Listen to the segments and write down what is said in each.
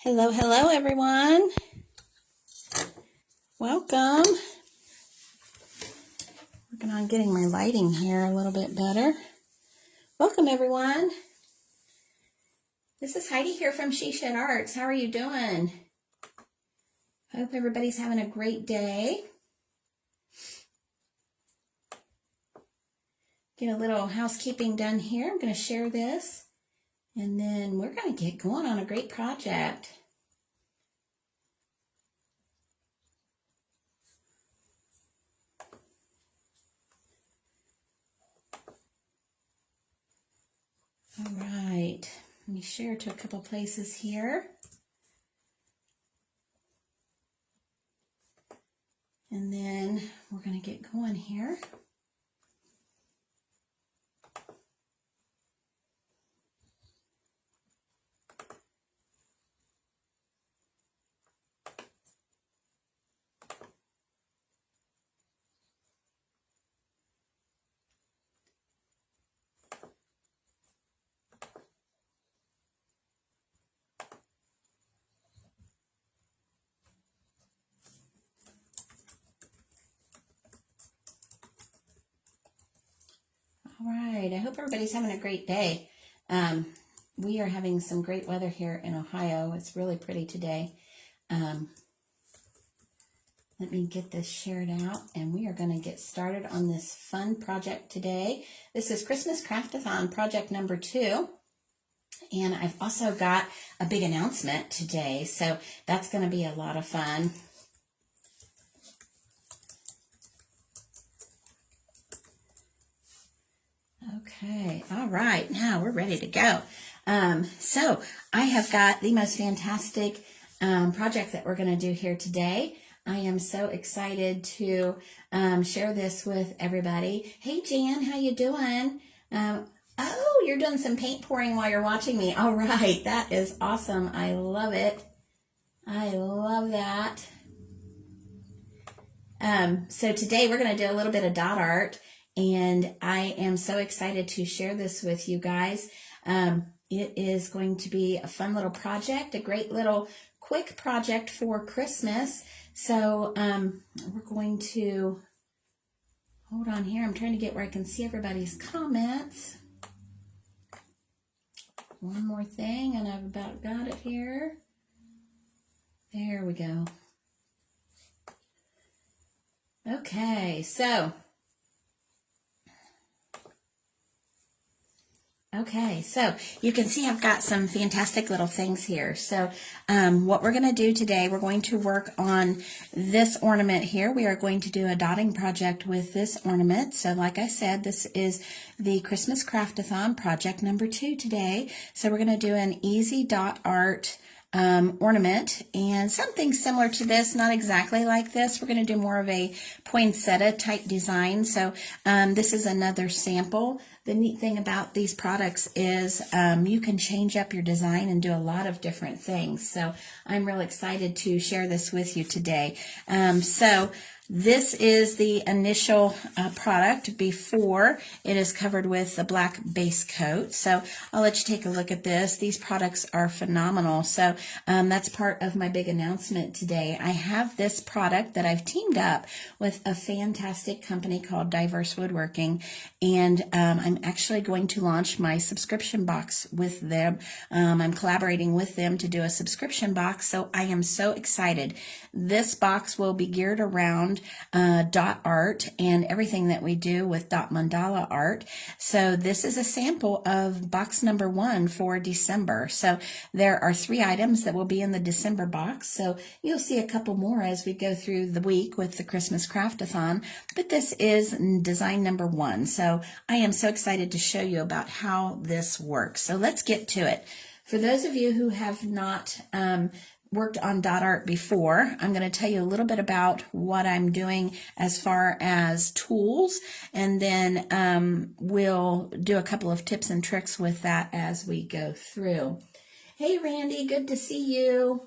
Hello, hello, everyone. Welcome. Working on getting my lighting here a little bit better. Welcome, everyone. This is Heidi here from She Shed Arts. How are you doing? Hope everybody's having a great day. Get a little housekeeping done here. I'm going to share this, and then we're going to get going on a great project. All right, let me share to a couple places here. And then we're going to get going here. All right, I hope everybody's having a great day. We are having some great weather here in Ohio. It's really pretty today. Let me get this shared out, and we are going to get started on this fun project today. This is Christmas Craftathon project number 2. And I've also got a big announcement today, so that's going to be a lot of fun. Okay, all right, now we're ready to go. So I have got the most fantastic project that we're going to do here today. I am so excited to share this with everybody. Hey, Jan, how you doing? Oh, you're doing some paint pouring while you're watching me. All right, that is awesome. I love it. I love that. So today we're going to do a little bit of dot art, and I am so excited to share this with you guys. It is going to be a fun little project, a great little quick project for Christmas. So we're going to, hold on here, I'm trying to get where I can see everybody's comments. One more thing, and I've about got it here. There we go. Okay, so you can see I've got some fantastic little things here. So what we're going to do today, we're going to work on this ornament here. We are going to do a dotting project with this ornament. So like I said, this is the Christmas Craftathon project number 2 today. So we're going to do an easy dot art ornament, and something similar to this, not exactly like this. We're going to do more of a poinsettia type design. So this is another sample. The neat thing about these products is you can change up your design and do a lot of different things. So I'm real excited to share this with you today. So this is the initial product before it is covered with a black base coat. So I'll let you take a look at this. These products are phenomenal. So that's part of my big announcement today. I have this product that I've teamed up with a fantastic company called Diverse Woodworking, and I'm actually going to launch my subscription box with them. I'm collaborating with them to do a subscription box, so I am so excited. This box will be geared around dot art and everything that we do with dot mandala art. So this is a sample of box number 1 for December. So there are 3 items that will be in the December box. So you'll see a couple more as we go through the week with the Christmas Craftathon. But this is design number 1. So I am so excited to show you about how this works. So let's get to it. For those of you who have not worked on dot art before, I'm going to tell you a little bit about what I'm doing as far as tools, and then we'll do a couple of tips and tricks with that as we go through. Hey Randy, good to see you.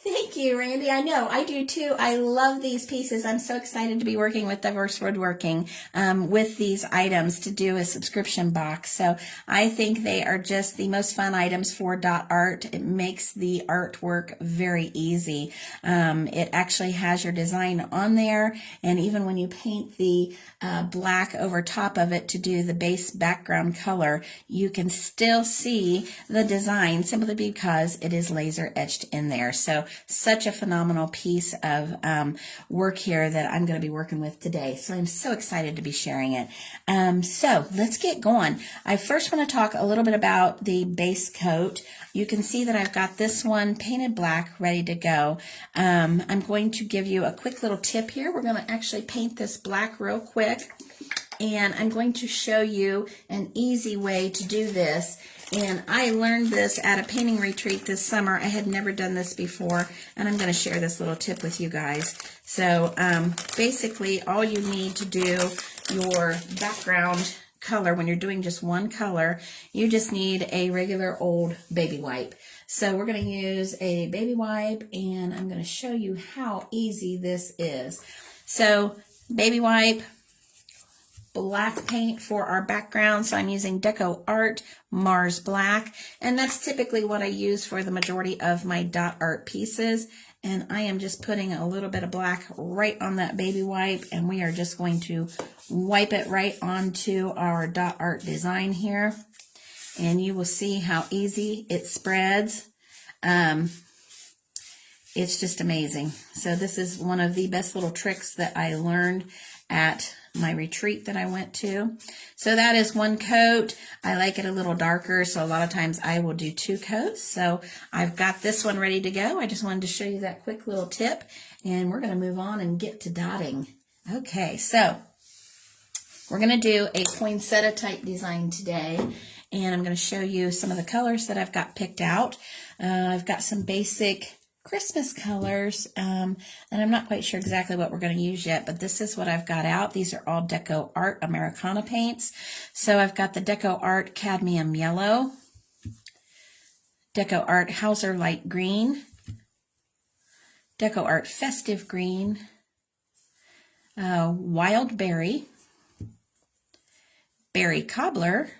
Thank Thank you, Randy. I know, I do too. I love these pieces. I'm so excited to be working with Diverse Woodworking with these items to do a subscription box. So I think they are just the most fun items for dot art. It makes the artwork very easy. It actually has your design on there, and even when you paint the black over top of it to do the base background color, you can still see the design simply because it is laser etched in there. So such a phenomenal piece of work here that I'm going to be working with today. So I'm so excited to be sharing it. So let's get going. I first want to talk a little bit about the base coat. You can see that I've got this one painted black ready to go. I'm going to give you a quick little tip here. We're going to actually paint this black real quick, and I'm going to show you an easy way to do this. And I learned this at a painting retreat this summer. I had never done this before, and I'm going to share this little tip with you guys. So basically all you need to do, your background color, when you're doing just one color, you just need a regular old baby wipe. So we're going to use a baby wipe, and I'm going to show you how easy this is. So baby wipe, black paint for our background. So I'm using Deco Art Mars Black, and that's typically what I use for the majority of my dot art pieces. And I am just putting a little bit of black right on that baby wipe, and we are just going to wipe it right onto our dot art design here. And you will see how easy it spreads. It's just amazing. So this is one of the best little tricks that I learned at my retreat that I went to. So that is one coat. I like it a little darker, so a lot of times I will do 2 coats. So I've got this one ready to go. I just wanted to show you that quick little tip, and we're going to move on and get to dotting. Okay, so we're going to do a poinsettia type design today, and I'm going to show you some of the colors that I've got picked out. I've got some basic Christmas colors, and I'm not quite sure exactly what we're going to use yet, but this is what I've got out. These are all Deco Art Americana paints. So I've got the Deco Art Cadmium Yellow, Deco Art Hauser Light Green, Deco Art Festive Green, Wild Berry, Berry Cobbler,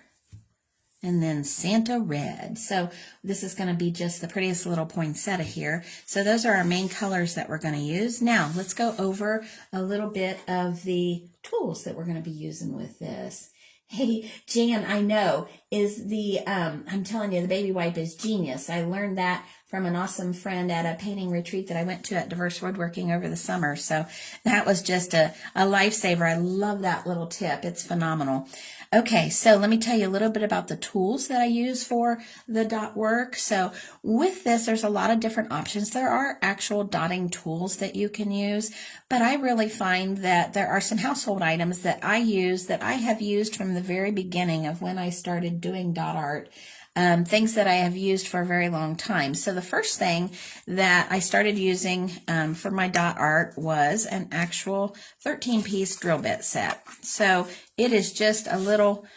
and then Santa Red. So this is going to be just the prettiest little poinsettia here. So those are our main colors that we're going to use. Now let's go over a little bit of the tools that we're going to be using with this. Hey, Jan, I know, is the, I'm telling you, the baby wipe is genius. I learned that from an awesome friend at a painting retreat that I went to at Diverse Woodworking over the summer. So that was just a lifesaver. I love that little tip. It's phenomenal. Okay, so let me tell you a little bit about the tools that I use for the dot work. So with this, there's a lot of different options. There are actual dotting tools that you can use, but I really find that there are some household items that I use that I have used from the very beginning of when I started doing dot art. Things that I have used for a very long time. So the first thing that I started using for my dot art was an actual 13-piece drill bit set. So it is just a little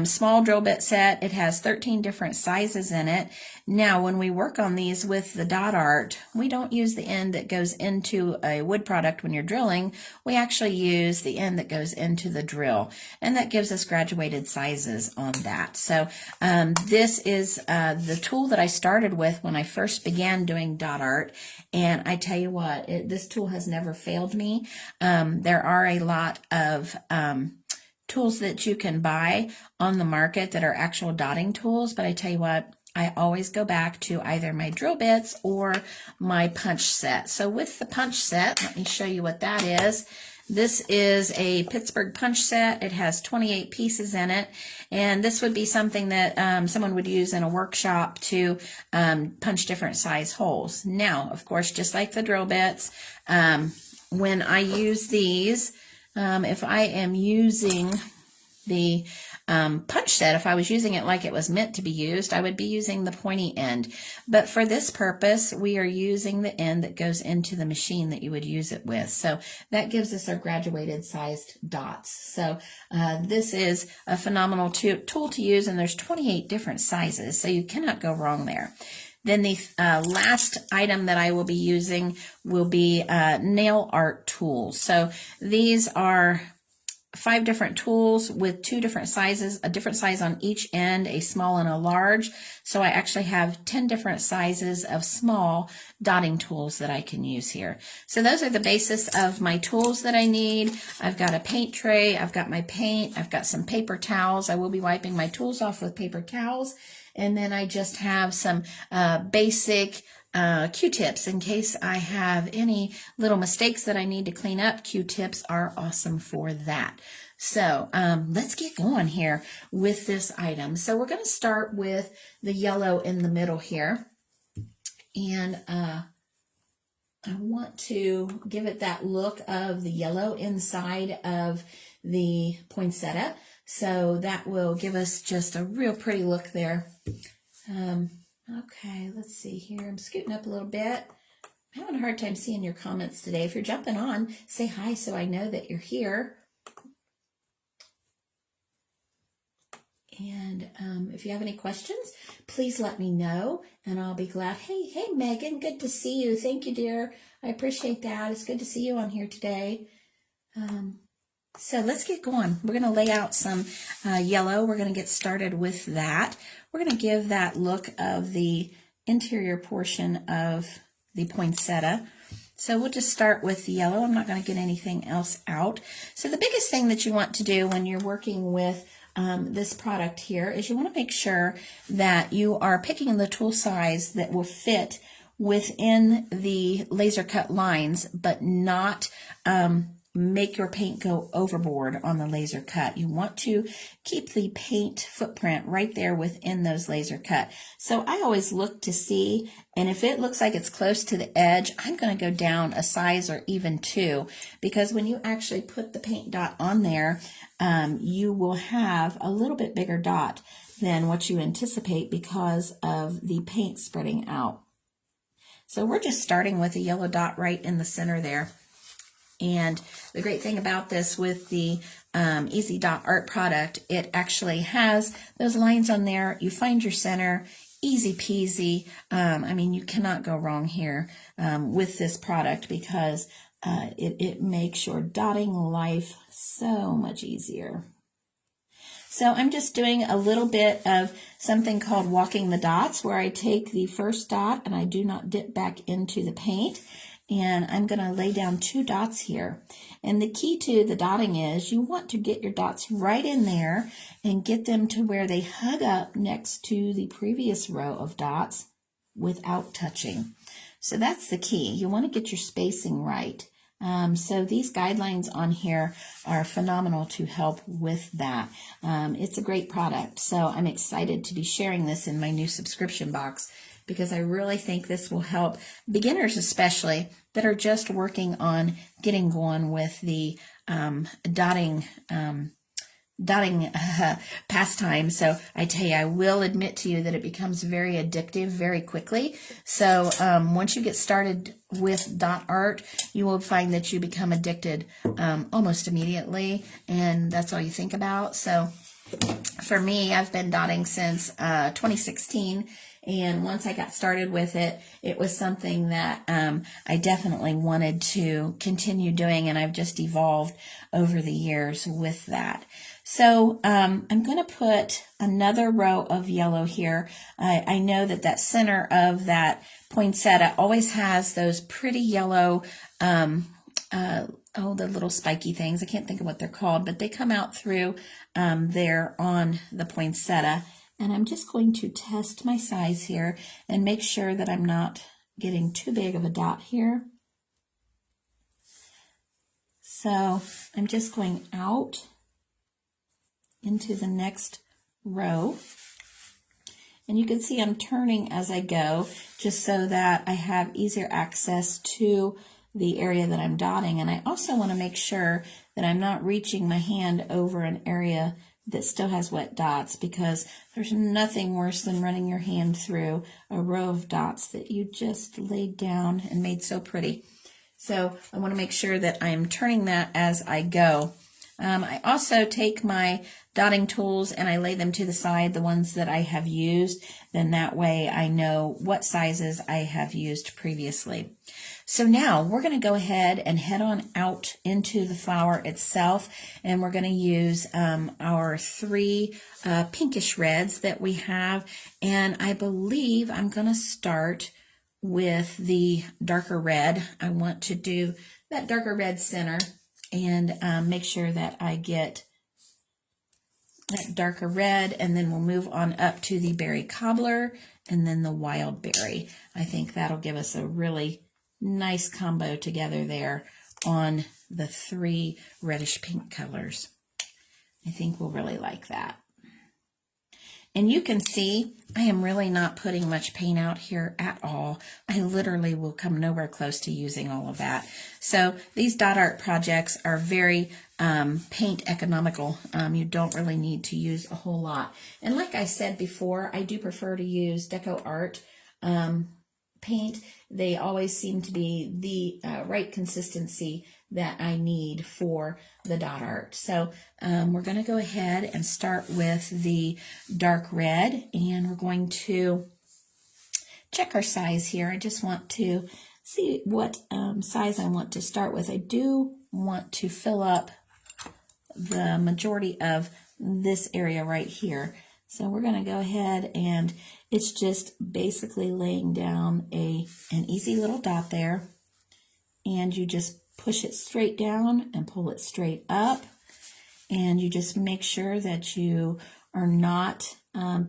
small drill bit set. It has 13 different sizes in it. Now, when we work on these with the dot art, we don't use the end that goes into a wood product when you're drilling. We actually use the end that goes into the drill, and that gives us graduated sizes on that. So this is the tool that I started with when I first began doing dot art, and I tell you what, this tool has never failed me. There are a lot of tools that you can buy on the market that are actual dotting tools, but I tell you what, I always go back to either my drill bits or my punch set. So with the punch set, let me show you what that is. This is a Pittsburgh punch set. It has 28 pieces in it, and this would be something that someone would use in a workshop to punch different size holes. Now, of course, just like the drill bits, when I use these, if I am using the punch set, if I was using it like it was meant to be used, I would be using the pointy end. But for this purpose, we are using the end that goes into the machine that you would use it with. So that gives us our graduated sized dots. So this is a phenomenal tool to use, and there's 28 different sizes, so you cannot go wrong there. Then the last item that I will be using will be nail art tools. So these are 5 different tools with 2 different sizes, a different size on each end, a small and a large. So I actually have 10 different sizes of small dotting tools that I can use here. So those are the basis of my tools that I need. I've got a paint tray, I've got my paint, I've got some paper towels. I will be wiping my tools off with paper towels. And then I just have some basic Q-tips in case I have any little mistakes that I need to clean up. Q-tips are awesome for that. So let's get going here with this item. So we're going to start with the yellow in the middle here. And I want to give it that look of the yellow inside of the poinsettia. So that will give us just a real pretty look there. Okay, let's see here. I'm scooting up a little bit. I'm having a hard time seeing your comments today. If you're jumping on, say hi so I know that you're here. And if you have any questions, please let me know, and I'll be glad. Hey, Megan, good to see you. Thank you, dear. I appreciate that. It's good to see you on here today. So let's get going. We're going to lay out some yellow. We're going to get started with that. We're going to give that look of the interior portion of the poinsettia. So we'll just start with the yellow. I'm not going to get anything else out. So the biggest thing that you want to do when you're working with this product here is you want to make sure that you are picking the tool size that will fit within the laser cut lines, but not make your paint go overboard on the laser cut. You want to keep the paint footprint right there within those laser cut. So I always look to see, and if it looks like it's close to the edge, I'm going to go down a size or even 2, because when you actually put the paint dot on there, you will have a little bit bigger dot than what you anticipate because of the paint spreading out. So we're just starting with a yellow dot right in the center there. And the great thing about this with the Easy Dot Art product, it actually has those lines on there. You find your center, easy peasy. I mean, you cannot go wrong here with this product because it makes your dotting life so much easier. So I'm just doing a little bit of something called walking the dots, where I take the first dot and I do not dip back into the paint. And I'm going to lay down 2 dots here. And the key to the dotting is you want to get your dots right in there and get them to where they hug up next to the previous row of dots without touching. So that's the key. You want to get your spacing right. So these guidelines on here are phenomenal to help with that. It's a great product. So I'm excited to be sharing this in my new subscription box, because I really think this will help beginners, especially that are just working on getting going with the dotting pastime. So I tell you, I will admit to you that it becomes very addictive very quickly. So once you get started with dot art, you will find that you become addicted almost immediately, and that's all you think about. So for me, I've been dotting since 2016. And once I got started with it, it was something that I definitely wanted to continue doing, and I've just evolved over the years with that. So I'm going to put another row of yellow here. I know that that center of that poinsettia always has those pretty yellow, the little spiky things. I can't think of what they're called, but they come out through there on the poinsettia. And I'm just going to test my size here and make sure that I'm not getting too big of a dot here. So I'm just going out into the next row. And you can see I'm turning as I go, just so that I have easier access to the area that I'm dotting. And I also want to make sure that I'm not reaching my hand over an area that still has wet dots, because there's nothing worse than running your hand through a row of dots that you just laid down and made so pretty. So I want to make sure that I'm turning that as I go. I also take my dotting tools and I lay them to the side, the ones that I have used, then that way I know what sizes I have used previously. So now we're going to go ahead and head on out into the flower itself, and we're going to use our 3 pinkish reds that we have, and I believe I'm going to start with the darker red. I want to do that darker red center and make sure that I get that darker red, and then we'll move on up to the berry cobbler and then the wild berry. I think that'll give us a really nice combo together there on the 3 reddish pink colors. I think we'll really like that. And you can see I am really not putting much paint out here at all. I literally will come nowhere close to using all of that. So these dot art projects are very paint economical. You don't really need to use a whole lot. And like I said before, I do prefer to use Deco Art paint. They always seem to be the right consistency that I need for the dot art. So we're going to go ahead and start with the dark red, and we're going to check our size here. I just want to see what size I want to start with. I do want to fill up the majority of this area right here. So we're going to go ahead, and it's just basically laying down an easy little dot there, and you just push it straight down and pull it straight up, and you just make sure that you are not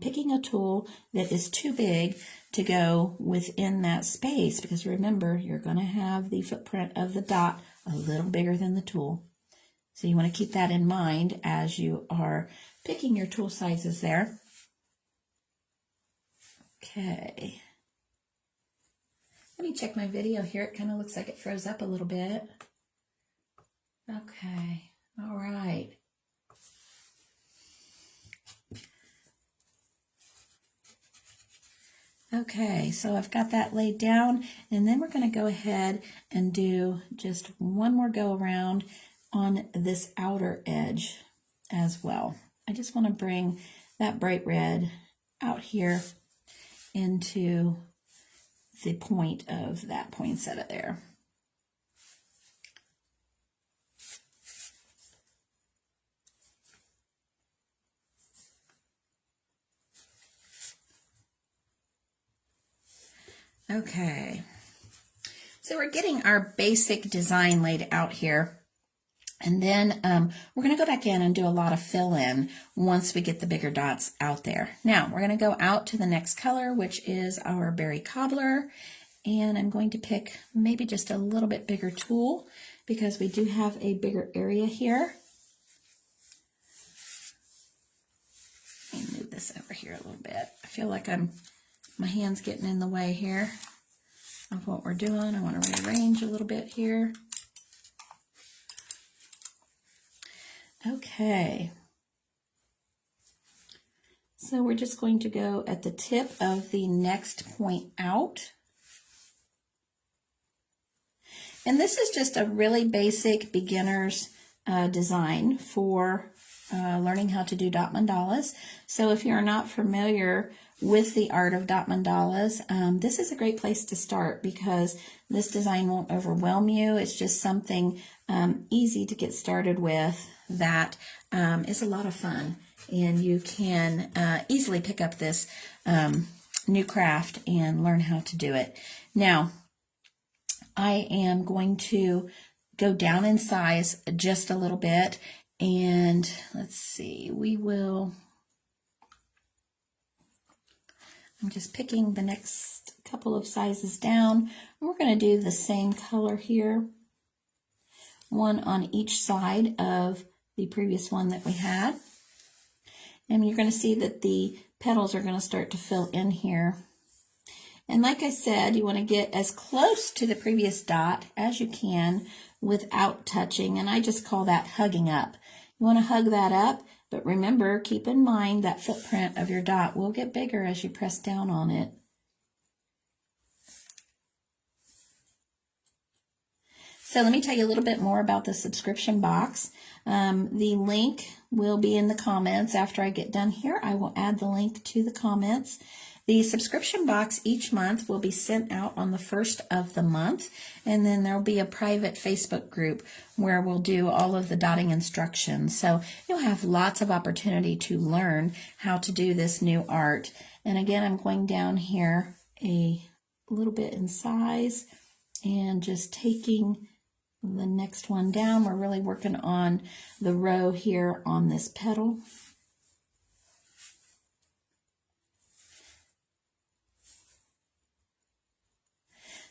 picking a tool that is too big to go within that space, because remember, you're going to have the footprint of the dot a little bigger than the tool. So you want to keep that in mind as you are picking your tool sizes there. Okay. Let me check my video here. It kind of looks like it froze up a little bit. Okay. All right. Okay, so I've got that laid down, and then we're going to go ahead and do just one more go around on this outer edge as well. I just want to bring that bright red out here into the point of that poinsettia there. Okay, so we're getting our basic design laid out here, and then we're going to go back in and do a lot of fill-in once we get the bigger dots out there. Now we're going to go out to the next color, which is our berry cobbler, and I'm going to pick maybe just a little bit bigger tool because we do have a bigger area here. Let me move this over here a little bit. I feel like my hand's getting in the way here of what we're doing. I want to rearrange a little bit here. Okay. So we're just going to go at the tip of the next point out. And this is just a really basic beginner's design for learning how to do dot mandalas. So if you're not familiar with the art of dot mandalas, this is a great place to start because this design won't overwhelm you. It's just something easy to get started with that is a lot of fun, and you can easily pick up this new craft and learn how to do it. Now, I am going to go down in size just a little bit, and let's see, I'm just picking the next couple of sizes down. We're going to do the same color here, one on each side of the previous one that we had. And you're going to see that the petals are going to start to fill in here. And like I said, you want to get as close to the previous dot as you can without touching, and I just call that hugging up. You want to hug that up, but remember, keep in mind that footprint of your dot will get bigger as you press down on it. So let me tell you a little bit more about the subscription box. The link will be in the comments. After I get done here, I will add the link to the comments. The subscription box each month will be sent out on the first of the month, and then there'll be a private Facebook group where we'll do all of the dotting instructions. So you'll have lots of opportunity to learn how to do this new art. And again, I'm going down here a little bit in size and just taking the next one down. We're really working on the row here on this petal.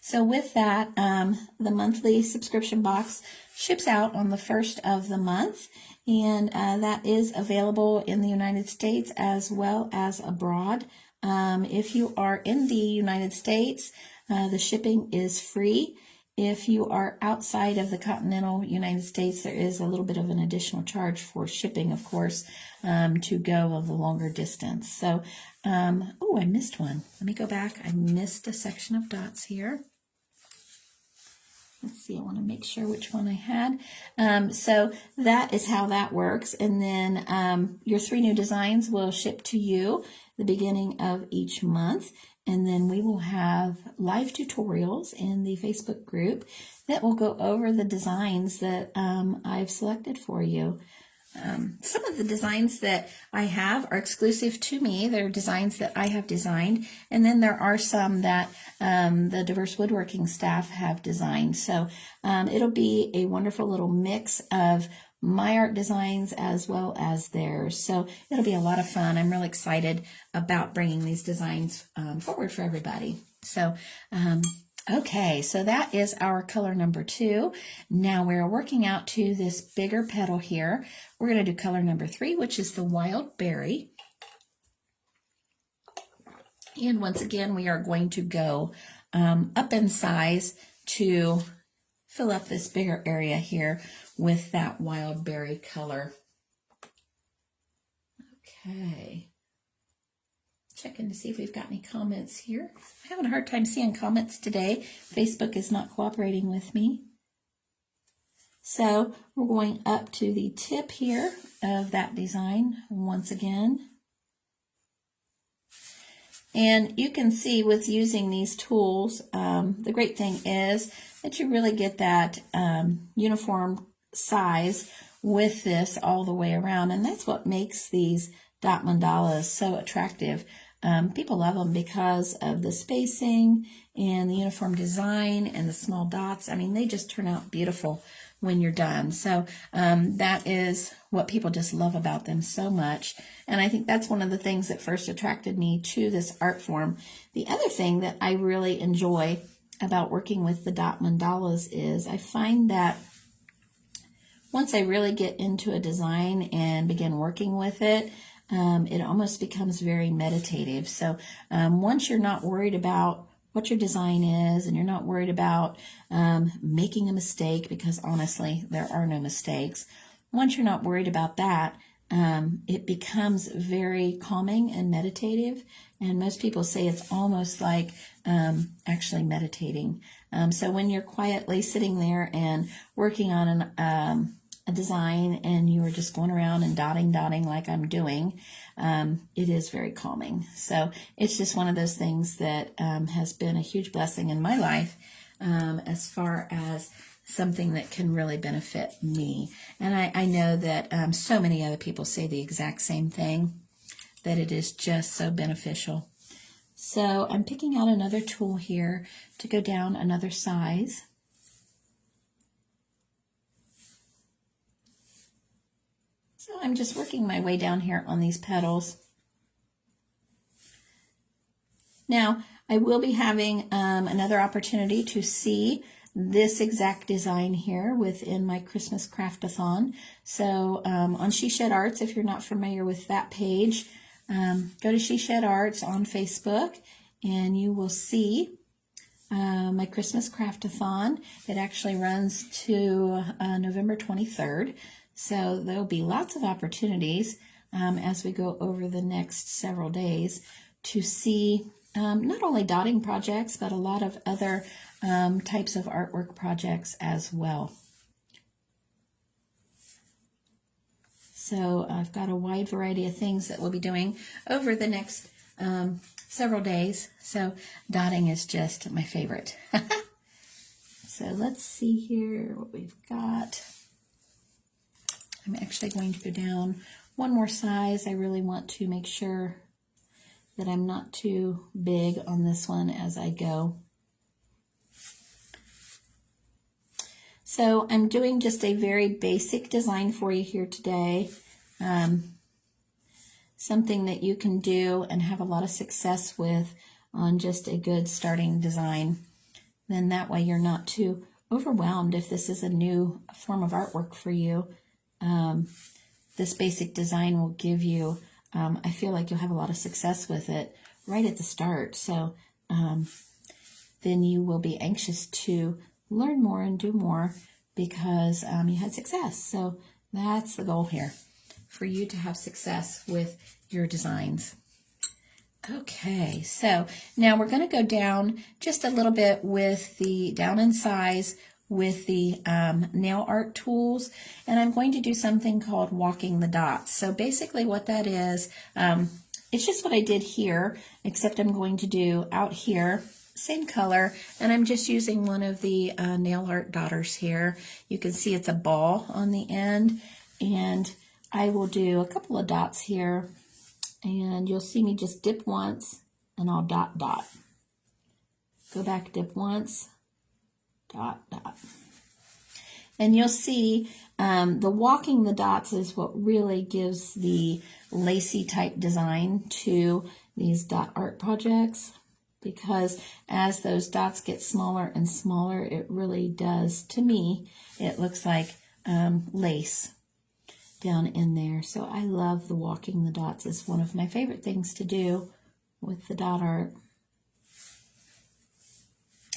So with that, the monthly subscription box ships out on the first of the month, and that is available in the United States as well as abroad. If you are in the United States, the shipping is free. If you are outside of the continental United States, there is a little bit of an additional charge for shipping, of course, to go of the longer distance. So, oh, I missed one. Let me go back. I missed a section of dots here. Let's see, I want to make sure which one I had. So that is how that works. And then your 3 new designs will ship to you the beginning of each month. And then we will have live tutorials in the Facebook group that will go over the designs that I've selected for you. Some of the designs that I have are exclusive to me. They're designs that I have designed. And then there are some that the diverse woodworking staff have designed. So it'll be a wonderful little mix of my art designs as well as theirs. So it'll be a lot of fun. I'm really excited about bringing these designs forward for everybody. So, okay, so that is our color number 2. Now we're working out to this bigger petal here. We're going to do color number 3, which is the wild berry. And once again, we are going to go up in size to fill up this bigger area here with that wild berry color. Okay. Checking to see if we've got any comments here. I'm having a hard time seeing comments today. Facebook is not cooperating with me. So we're going up to the tip here of that design once again. And you can see with using these tools, the great thing is that you really get that uniform size with this all the way around. And that's what makes these dot mandalas so attractive. People love them because of the spacing and the uniform design and the small dots. I mean, they just turn out beautiful when you're done. So that is what people just love about them so much. And I think that's one of the things that first attracted me to this art form. The other thing that I really enjoy about working with the dot mandalas is I find that once I really get into a design and begin working with it, it almost becomes very meditative. So once you're not worried about what your design is and you're not worried about making a mistake, because honestly, there are no mistakes. Once you're not worried about that, it becomes very calming and meditative. And most people say it's almost like actually meditating. So when you're quietly sitting there and working on a design and you are just going around and dotting like I'm doing, it is very calming. So it's just one of those things that has been a huge blessing in my life as far as something that can really benefit me. And I know that so many other people say the exact same thing, that it is just so beneficial. So I'm picking out another tool here to go down another size. So I'm just working my way down here on these petals. Now, I will be having another opportunity to see this exact design here within my Christmas Craft-a-thon. So on She Shed Arts, if you're not familiar with that page, go to She Shed Arts on Facebook and you will see my Christmas Craft-a-thon. It actually runs to November 23rd. So there'll be lots of opportunities as we go over the next several days to see not only dotting projects, but a lot of other types of artwork projects as well. So I've got a wide variety of things that we'll be doing over the next several days. So dotting is just my favorite. So let's see here what we've got. I'm actually going to go down one more size. I really want to make sure that I'm not too big on this one as I go. So I'm doing just a very basic design for you here today. Something that you can do and have a lot of success with on just a good starting design. Then that way you're not too overwhelmed if this is a new form of artwork for you. This basic design will give you, I feel like you'll have a lot of success with it right at the start. So then you will be anxious to learn more and do more because you had success. So that's the goal here, for you to have success with your designs. Okay, so now we're going to go down just a little bit with the down in size with the nail art tools, and I'm going to do something called walking the dots. So basically what that is, it's just what I did here, except I'm going to do out here, same color, and I'm just using one of the nail art dotters here. You can see it's a ball on the end, and I will do a couple of dots here, and you'll see me just dip once, and I'll dot, dot. Go back, dip once, dot, dot. And you'll see the walking the dots is what really gives the lacy type design to these dot art projects, because as those dots get smaller and smaller, it really does, to me, it looks like lace down in there. So I love the walking the dots. It's one of my favorite things to do with the dot art.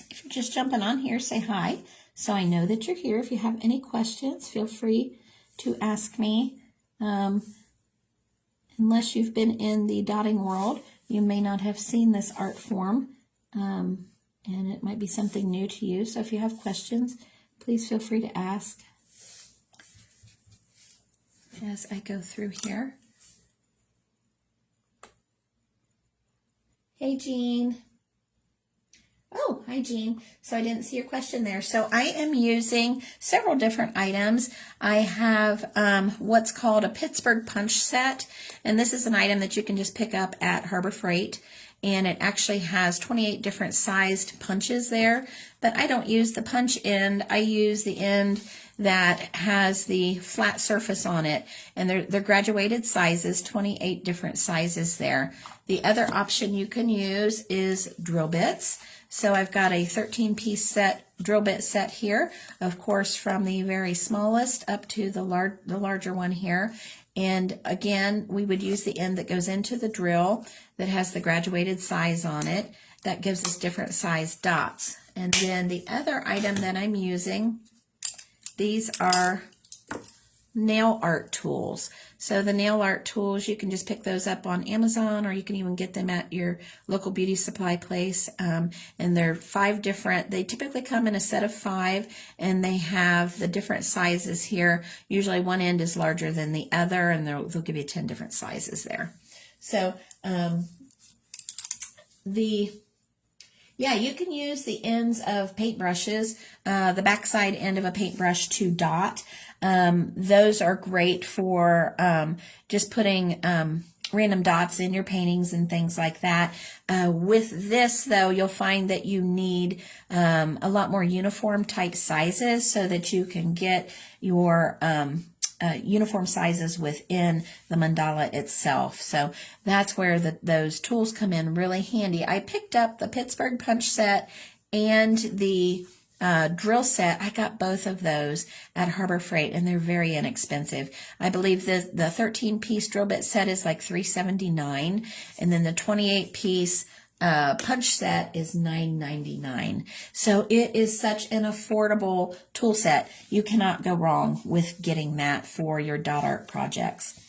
If you're just jumping on here, say hi so I know that you're here. If you have any questions, feel free to ask me. Unless you've been in the dotting world, you may not have seen this art form, and it might be something new to you. So if you have questions, please feel free to ask as I go through here. Hey, Jean. Oh, hi, Jean. So I didn't see your question there. So I am using several different items. I have what's called a Pittsburgh punch set, and this is an item that you can just pick up at Harbor Freight, and it actually has 28 different sized punches there, but I don't use the punch end. I use the end that has the flat surface on it, and they're graduated sizes, 28 different sizes there. The other option you can use is drill bits. So I've got a 13-piece set, drill bit set here, of course, from the very smallest up to the larger one here. And again, we would use the end that goes into the drill that has the graduated size on it. That gives us different size dots. And then the other item that I'm using, these are nail art tools. So the nail art tools, you can just pick those up on Amazon, or you can even get them at your local beauty supply place. And they're 5 different, they typically come in a set of 5, and they have the different sizes here. Usually one end is larger than the other, and they'll give you 10 different sizes there. So you can use the ends of paintbrushes, the backside end of a paintbrush to dot. Those are great for just putting random dots in your paintings and things like that. With this, though, you'll find that you need a lot more uniform type sizes so that you can get your uniform sizes within the mandala itself. So that's where those tools come in really handy. I picked up the Pittsburgh punch set and the drill set. I got both of those at Harbor Freight, and they're very inexpensive. I believe the 13-piece drill bit set is like $3.79, and then the 28-piece punch set is $9.99. So it is such an affordable tool set. You cannot go wrong with getting that for your dot art projects.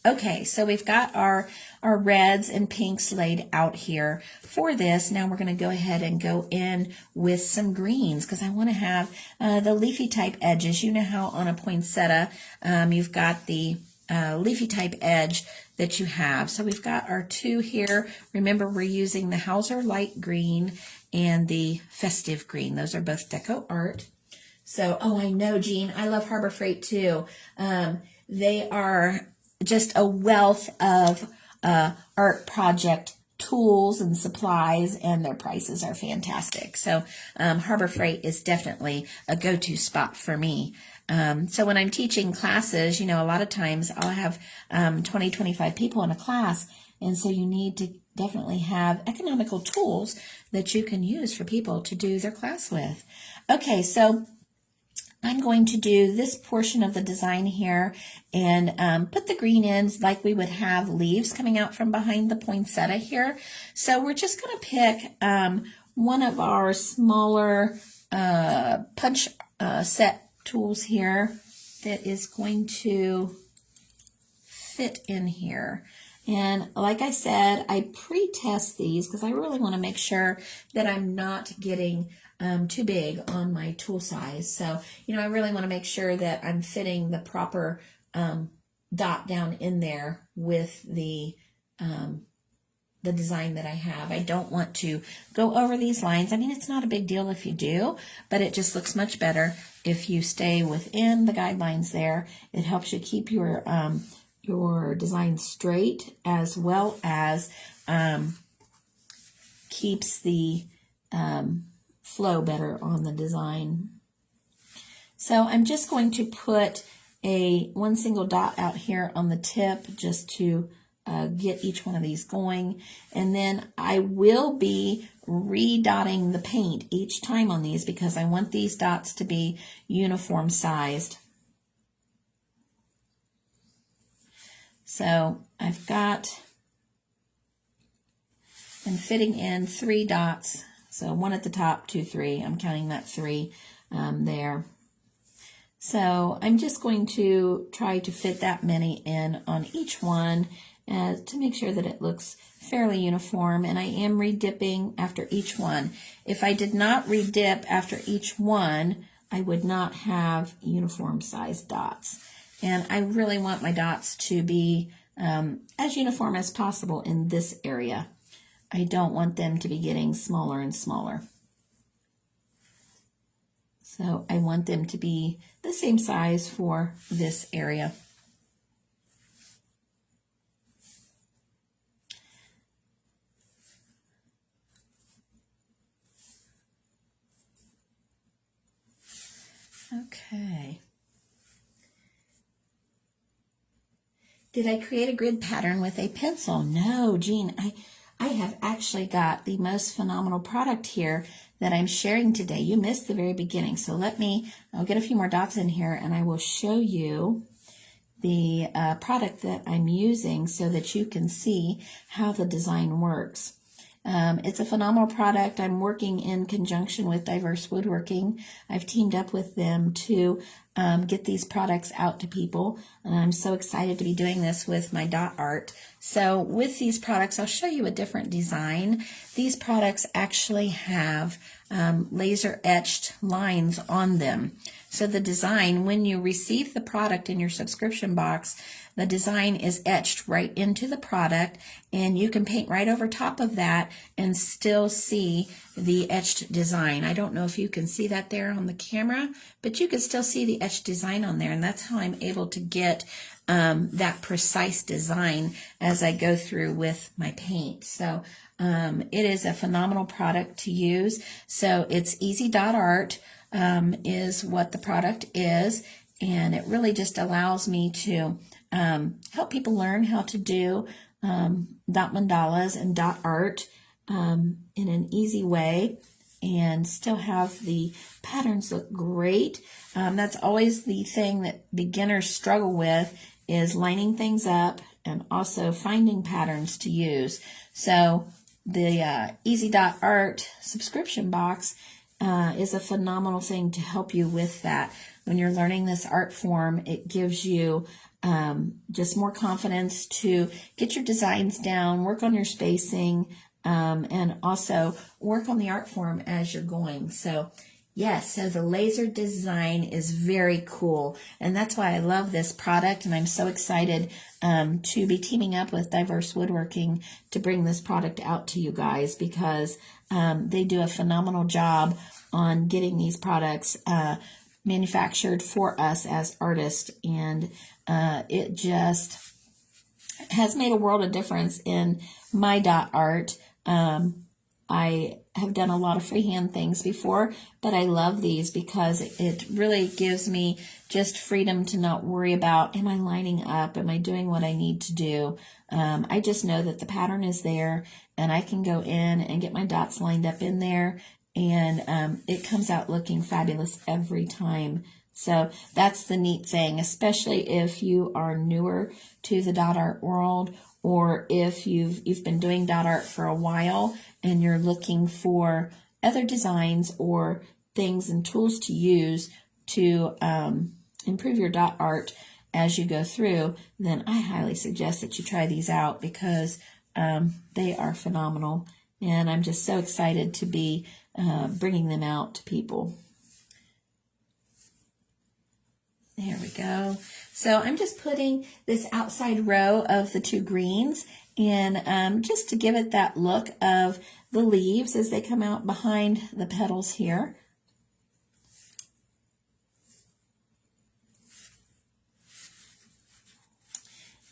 Okay, so we've got our reds and pinks laid out here for this. Now we're going to go ahead and go in with some greens because I want to have the leafy type edges. You know how on a poinsettia you've got the leafy type edge that you have. So we've got our two here. Remember, we're using the Hauser light green and the festive green. Those are both Deco Art. So, oh, I know, Jean, I love Harbor Freight too. They are just a wealth of art project tools and supplies, and their prices are fantastic. So Harbor Freight is definitely a go-to spot for me. So when I'm teaching classes, you know, a lot of times I'll have 20, 25 people in a class, and so you need to definitely have economical tools that you can use for people to do their class with. Okay, so I'm going to do this portion of the design here and put the green in like we would have leaves coming out from behind the poinsettia here. So we're just going to pick one of our smaller punch set tools here that is going to fit in here. And like I said, I pre-test these because I really want to make sure that I'm not getting too big on my tool size. So, you know, I really want to make sure that I'm fitting the proper dot down in there with the design that I have. I don't want to go over these lines. I mean, it's not a big deal if you do, but it just looks much better if you stay within the guidelines there. It helps you keep your design straight, as well as keeps the flow better on the design. So I'm just going to put one single dot out here on the tip just to get each one of these going, and then I will be redotting the paint each time on these because I want these dots to be uniform sized. So I've got and fitting in 3 dots. So 1 at the top, 2, 3. I'm counting that 3 there. So I'm just going to try to fit that many in on each one to make sure that it looks fairly uniform. And I am redipping after each one. If I did not redip after each one, I would not have uniform sized dots. And I really want my dots to be as uniform as possible in this area. I don't want them to be getting smaller and smaller. So I want them to be the same size for this area. Okay. Did I create a grid pattern with a pencil? No, Jean, I have actually got the most phenomenal product here that I'm sharing today. You missed the very beginning, so I'll get a few more dots in here and I will show you the product that I'm using so that you can see how the design works. It's a phenomenal product. I'm working in conjunction with Diverse Woodworking. I've teamed up with them to get these products out to people. And I'm so excited to be doing this with my dot art. So with these products, I'll show you a different design. These products actually have laser etched lines on them. So the design, when you receive the product in your subscription box, the design is etched right into the product, and you can paint right over top of that and still see the etched design. I don't know if you can see that there on the camera, but you can still see the etched design on there, and that's how I'm able to get that precise design as I go through with my paint. So it is a phenomenal product to use. So it's Easy.Art is what the product is, and it really just allows me to help people learn how to do dot mandalas and dot art in an easy way and still have the patterns look great. That's always the thing that beginners struggle with, is lining things up and also finding patterns to use. So the Easy.Art subscription box is a phenomenal thing to help you with that. When you're learning this art form, it gives you just more confidence to get your designs down, work on your spacing, and also work on the art form as you're going. So yes, so the laser design is very cool, and that's why I love this product, and I'm so excited to be teaming up with Diverse Woodworking to bring this product out to you guys, because they do a phenomenal job on getting these products manufactured for us as artists, and it just has made a world of difference in my dot art. I have done a lot of freehand things before, but I love these because it really gives me just freedom to not worry about, am I lining up? Am I doing what I need to do? I just know that the pattern is there, and I can go in and get my dots lined up in there, and it comes out looking fabulous every time. So that's the neat thing, especially if you are newer to the dot art world, or if you've been doing dot art for a while and you're looking for other designs or things and tools to use to improve your dot art as you go through, then I highly suggest that you try these out, because they are phenomenal, and I'm just so excited to be bringing them out to people. There we go. So I'm just putting this outside row of the two greens, and just to give it that look of the leaves as they come out behind the petals here.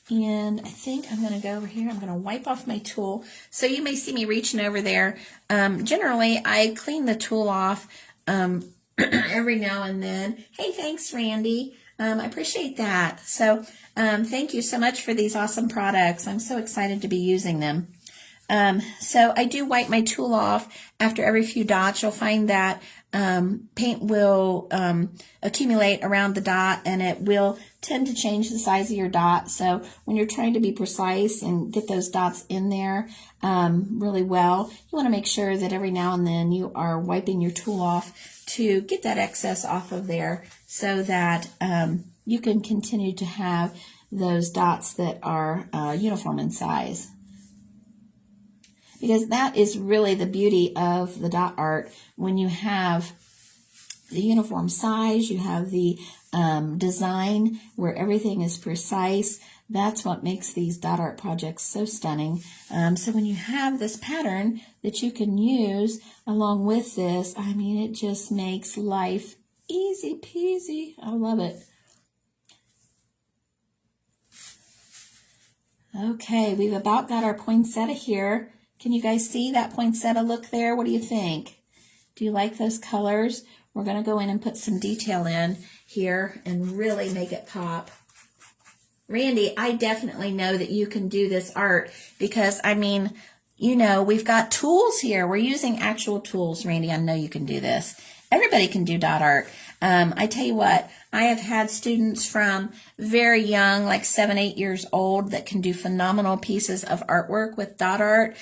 And I think I'm going to go over here. I'm going to wipe off my tool. So you may see me reaching over there. Generally, I clean the tool off every now and then. Hey, thanks, Randy. I appreciate that. So thank you so much for these awesome products. I'm so excited to be using them. So I do wipe my tool off after every few dots. You'll find that paint will accumulate around the dot, and it will tend to change the size of your dot. So when you're trying to be precise and get those dots in there really well, you want to make sure that every now and then you are wiping your tool off to get that excess off of there, so that you can continue to have those dots that are uniform in size. Because that is really the beauty of the dot art. When you have the uniform size, you have the design where everything is precise. That's what makes these dot art projects so stunning. So when you have this pattern that you can use along with this, I mean, it just makes life easy peasy. I love it. Okay, we've about got our poinsettia here. Can you guys see that poinsettia look there? What do you think? Do you like those colors? We're going to go in and put some detail in here and really make it pop. Randy, I definitely know that you can do this art, because, I mean, you know, we've got tools here. We're using actual tools, Randy. I know you can do this. Everybody can do dot art. I tell you what, I have had students from very young, like 7, 8 years old, that can do phenomenal pieces of artwork with dot art,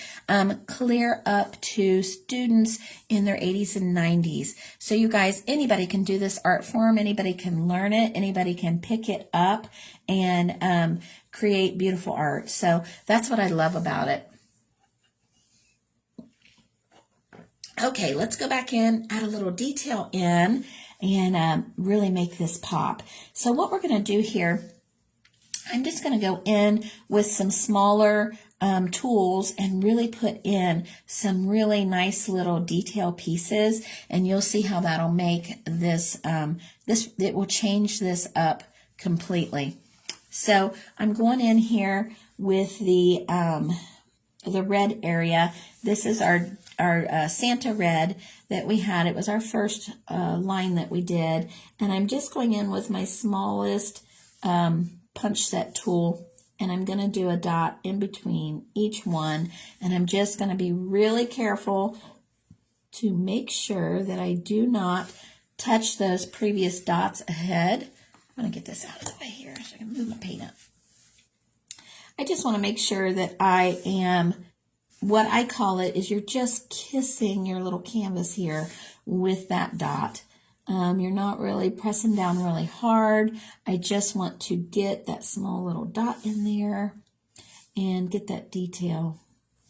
clear up to students in their 80s and 90s. So you guys, anybody can do this art form. Anybody can learn it. Anybody can pick it up and create beautiful art. So that's what I love about it. Okay, let's go back in, add a little detail in, and really make this pop. So what we're going to do here, I'm just going to go in with some smaller tools and really put in some really nice little detail pieces, and you'll see how that'll make this, it will change this up completely. So I'm going in here with the red area. This is our Santa red that we had. It was our first line that we did, and I'm just going in with my smallest punch set tool, and I'm going to do a dot in between each one, and I'm just going to be really careful to make sure that I do not touch those previous dots ahead. I'm going to get this out of the way here so I can move my paint up. I just want to make sure that I am, what I call it is, you're just kissing your little canvas here with that dot. You're not really pressing down really hard. I just want to get that small little dot in there and get that detail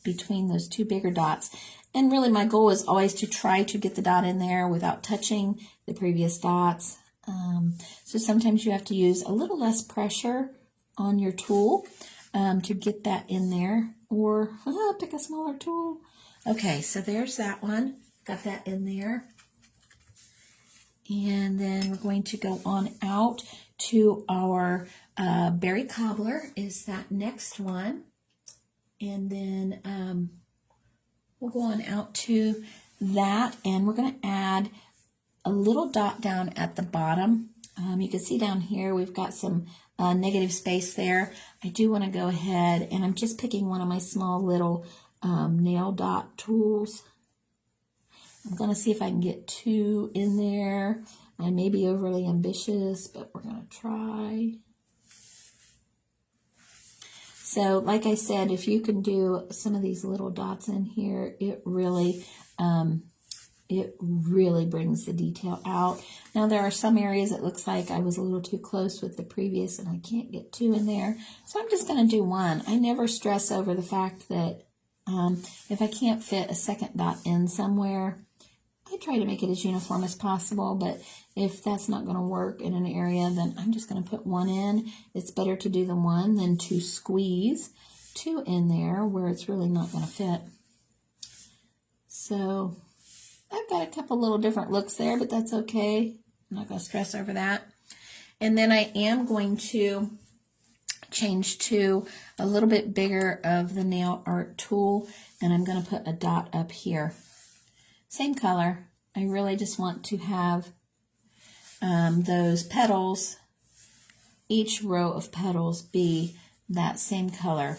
between those two bigger dots. And really my goal is always to try to get the dot in there without touching the previous dots. So sometimes you have to use a little less pressure on your tool to get that in there, or pick a smaller tool. Okay, so there's that one. Got that in there. And then we're going to go on out to our berry cobbler is that next one. And then we'll go on out to that, and we're going to add a little dot down at the bottom. You can see down here we've got some negative space there. I do want to go ahead, and I'm just picking one of my small little nail dot tools. I'm going to see if I can get 2 in there. I may be overly ambitious, but we're going to try. So like I said, if you can do some of these little dots in here, it really brings the detail out. Now there are some areas it looks like I was a little too close with the previous and I can't get 2 in there. So I'm just going to do 1. I never stress over the fact that if I can't fit a second dot in somewhere, I try to make it as uniform as possible, but if that's not going to work in an area, then I'm just going to put 1 in. It's better to do the 1 than to squeeze 2 in there where it's really not going to fit. So I've got a couple little different looks there, but that's okay. I'm not going to stress over that. And then I am going to change to a little bit bigger of the nail art tool, and I'm going to put a dot up here. Same color. I really just want to have those petals, each row of petals be that same color.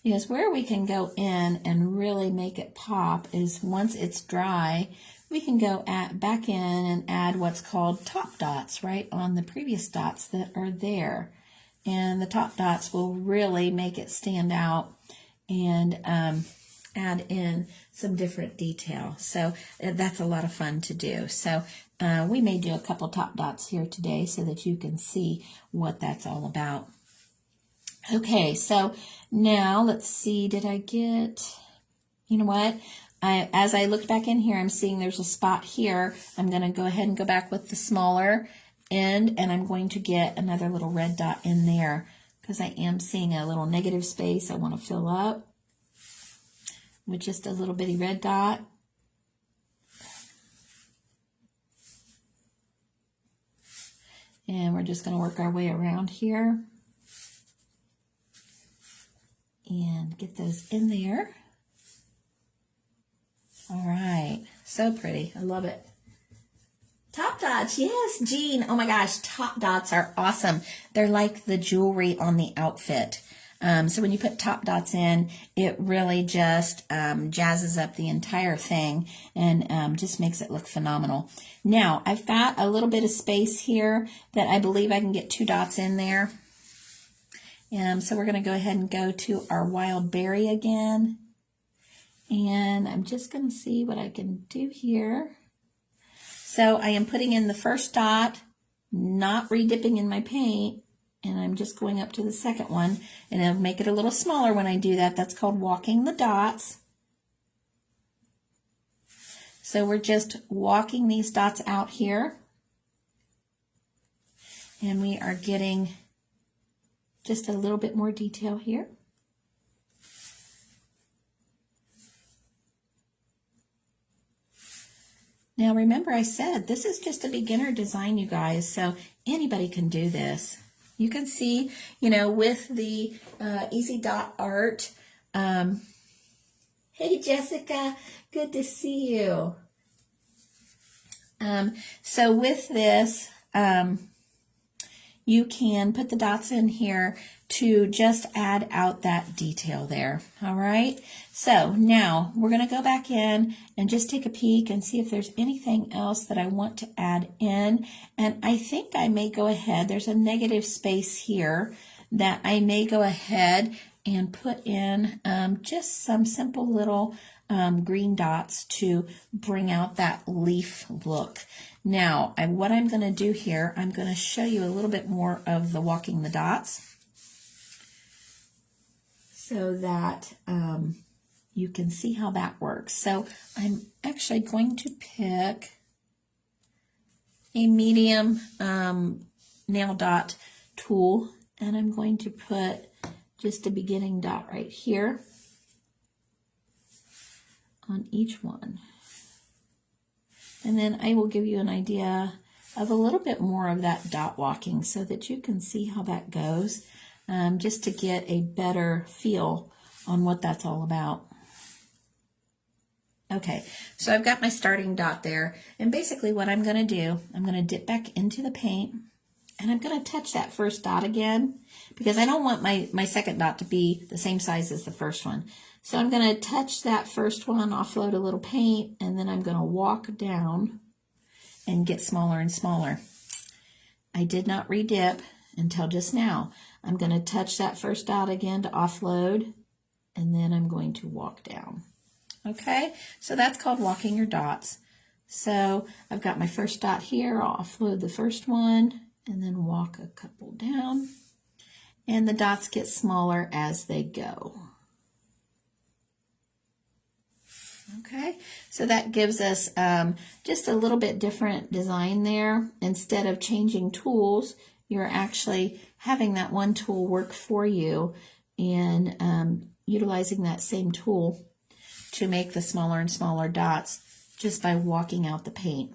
Because where we can go in and really make it pop is once it's dry, we can go back in and add what's called top dots right on the previous dots that are there. And the top dots will really make it stand out and add in some different detail. So that's a lot of fun to do. So we may do a couple top dots here today so that you can see what that's all about. Okay, so now let's see, did I get, you know what? As I looked back in here, I'm seeing there's a spot here. I'm going to go ahead and go back with the smaller end, and I'm going to get another little red dot in there because I am seeing a little negative space I want to fill up with just a little bitty red dot. And we're just going to work our way around here and get those in there. All right, so pretty. I love it. Top dots, yes, Jean. Oh my gosh, top dots are awesome. They're like the jewelry on the outfit. So when you put top dots in, it really just jazzes up the entire thing and just makes it look phenomenal. Now, I've got a little bit of space here that I believe I can get 2 dots in there. So we're going to go ahead and go to our wild berry again. And I'm just going to see what I can do here. So I am putting in the first dot, not redipping in my paint, and I'm just going up to the second one, and I'll make it a little smaller when I do that. That's called walking the dots. So we're just walking these dots out here, and we are getting just a little bit more detail here. Now remember I said this is just a beginner design, you guys, so anybody can do this. You can see, you know, with the Easy Dot Art. Hey Jessica, good to see you. So with this, you can put the dots in here to just add out that detail there. All right. So now we're going to go back in and just take a peek and see if there's anything else that I want to add in. And I think I may go ahead. There's a negative space here that I may go ahead and put in just some simple little green dots to bring out that leaf look. Now, what I'm going to do here, I'm going to show you a little bit more of the walking the dots so that you can see how that works. So I'm actually going to pick a medium nail dot tool, and I'm going to put just a beginning dot right here on each one. And then I will give you an idea of a little bit more of that dot walking so that you can see how that goes, just to get a better feel on what that's all about. Okay, so I've got my starting dot there, and basically what I'm going to do, I'm going to dip back into the paint, and I'm going to touch that first dot again, because I don't want my second dot to be the same size as the first one. So I'm going to touch that first one, offload a little paint, and then I'm going to walk down and get smaller and smaller. I did not re-dip until just now. I'm going to touch that first dot again to offload, and then I'm going to walk down. Okay, so that's called walking your dots. So I've got my first dot here. I'll offload the first one and then walk a couple down, and the dots get smaller as they go. Okay, so that gives us just a little bit different design there. Instead of changing tools, you're actually having that one tool work for you and utilizing that same tool to make the smaller and smaller dots just by walking out the paint.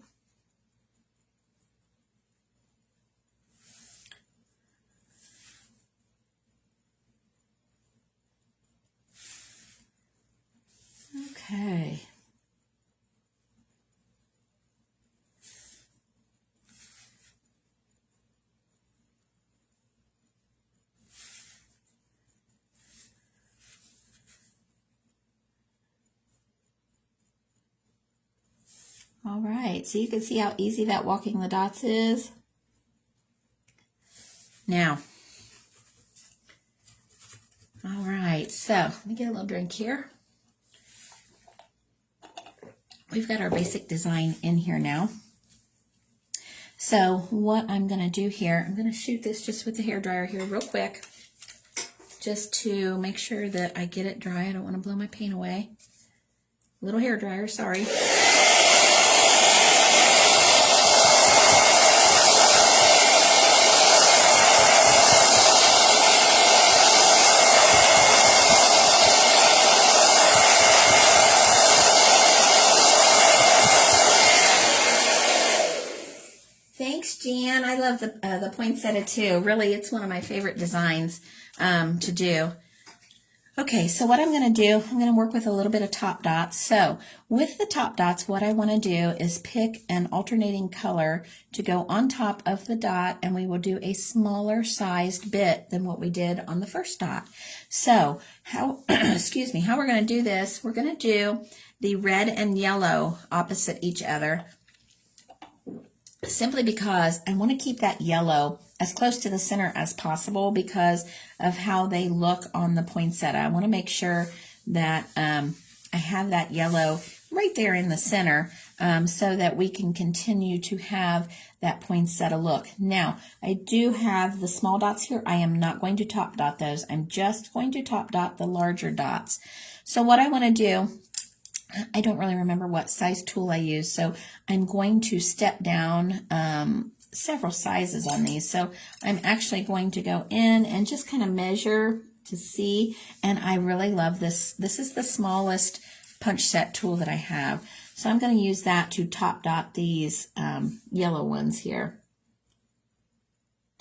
Okay. All right, so you can see how easy that walking the dots is. Now, all right, so let me get a little drink here. We've got our basic design in here now. So what I'm going to do here, I'm going to shoot this just with the hairdryer here real quick, just to make sure that I get it dry. I don't want to blow my paint away. Little hairdryer, sorry. Thanks, Jan. I love the poinsettia too. Really, it's one of my favorite designs to do. Okay, so what I'm going to do, I'm going to work with a little bit of top dots. So with the top dots, what I want to do is pick an alternating color to go on top of the dot, and we will do a smaller sized bit than what we did on the first dot. So how, excuse me, how we're going to do this, we're going to do the red and yellow opposite each other, simply because I want to keep that yellow as close to the center as possible because of how they look on the poinsettia. I want to make sure that I have that yellow right there in the center so that we can continue to have that poinsettia look. Now, I do have the small dots here. I am not going to top dot those. I'm just going to top dot the larger dots. So what I want to do, I don't really remember what size tool I use, so I'm going to step down several sizes on these. So I'm actually going to go in and just kind of measure to see, and I really love this. This is the smallest punch set tool that I have, so I'm going to use that to top dot these yellow ones here.